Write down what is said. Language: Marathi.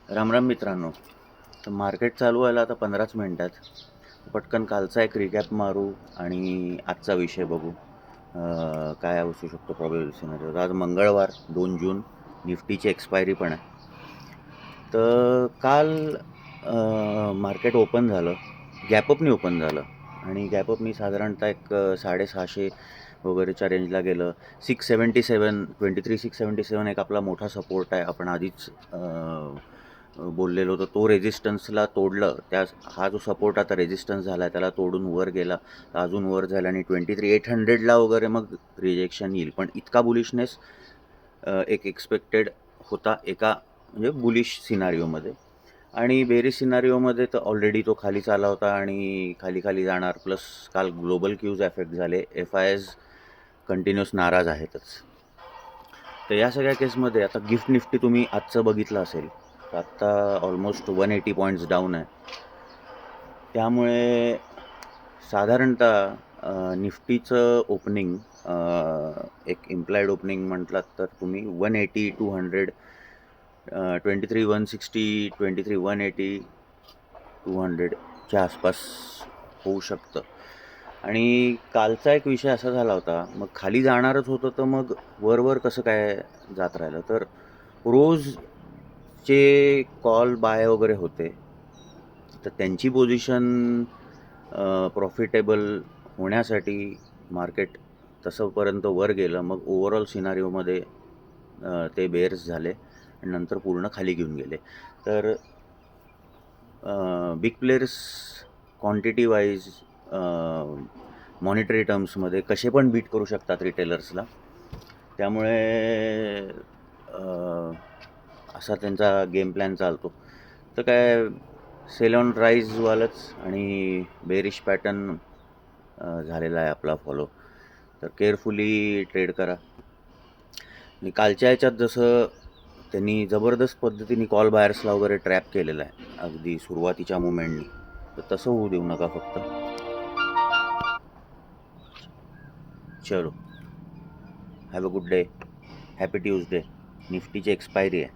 राम राम मित्रांनो. तर मार्केट चालू व्हायला आता 15च मिनिटात. पटकन कालचा एक रिकॅप मारू आणि आजचा विषय बघू. काय असू शकतो प्रॉबेबल सिनारिओ. आज मंगळवार 2 जून, निफ्टीची एक्सपायरी पण आहे. तर काल मार्केट ओपन झालं, गॅपअपनी ओपन झालं आणि गॅपअपनी साधारणतः एक 650 वगैरेच्या रेंजला गेलं. 677 23,677 एक आपला मोठा सपोर्ट आहे. आपण आधीच बोललेलो होतो. तो रेझिस्टन्सला तोडलं. हा जो सपोर्ट आता रेझिस्टन्स झाला आहे त्याला तोडून वर गेला तर अजून वर जायला आणि 23,800ला वगैरे मग रिजेक्शन येईल. पण इतका बुलिशनेस एक एक्सपेक्टेड होता एका म्हणजे बुलिश सिनारिओमध्ये. आणि बेरिश सिनारिओमध्ये तर ऑलरेडी तो खालीच आला होता आणि खाली खाली जाणार. प्लस काल ग्लोबल क्यूज एफेक्ट झाले. FIs कंटिन्युअस नाराज आहेतच. तर या सगळ्या केसमध्ये आता गिफ्ट निफ्टी तुम्ही आजचं बघितलं असेल तर आत्ता ऑलमोस्ट 180 पॉईंट्स डाऊन आहे. त्यामुळे साधारणतः निफ्टीचं ओपनिंग एक इम्प्लाइड ओपनिंग म्हटलात तर तुम्ही 180 200 23,160 23,180 200च्या आसपास होऊ शकतं. आणि कालचा एक विषय असा झाला होता, मग खाली जाणारच होतं तर मग वर कसं काय जात राहिलं. तर रोजचे कॉल बाय वगैरे होते तर त्यांची पोझिशन प्रॉफिटेबल होण्यासाठी मार्केट तसंपर्यंत वर गेलं. मग ओव्हरऑल सिनारिओमध्ये ते बेअर्स झाले आणि नंतर पूर्ण खाली घेऊन गेले. तर big players quantity wise monetary टर्म्समध्ये कसे पण बीट करू शकतात रिटेलर्सला. त्यामुळे असा त्यांचा गेम प्लॅन चालतो. तर काय सेल ऑन राईजवालंच आणि बेरिश पॅटर्न झालेला आहे आपला फॉलो. तर केअरफुली ट्रेड करा. आणि कालच्या ह्याच्यात जसं त्यांनी जबरदस्त पद्धतीने कॉल बायर्सला वगैरे ट्रॅप केलेला आहे अगदी सुरुवातीच्या मुमेंटनी. तर तसं होऊ देऊ नका फक्त. चलो, have a good day. Happy Tuesday. निफ्टीची एक्सपायरी आहे.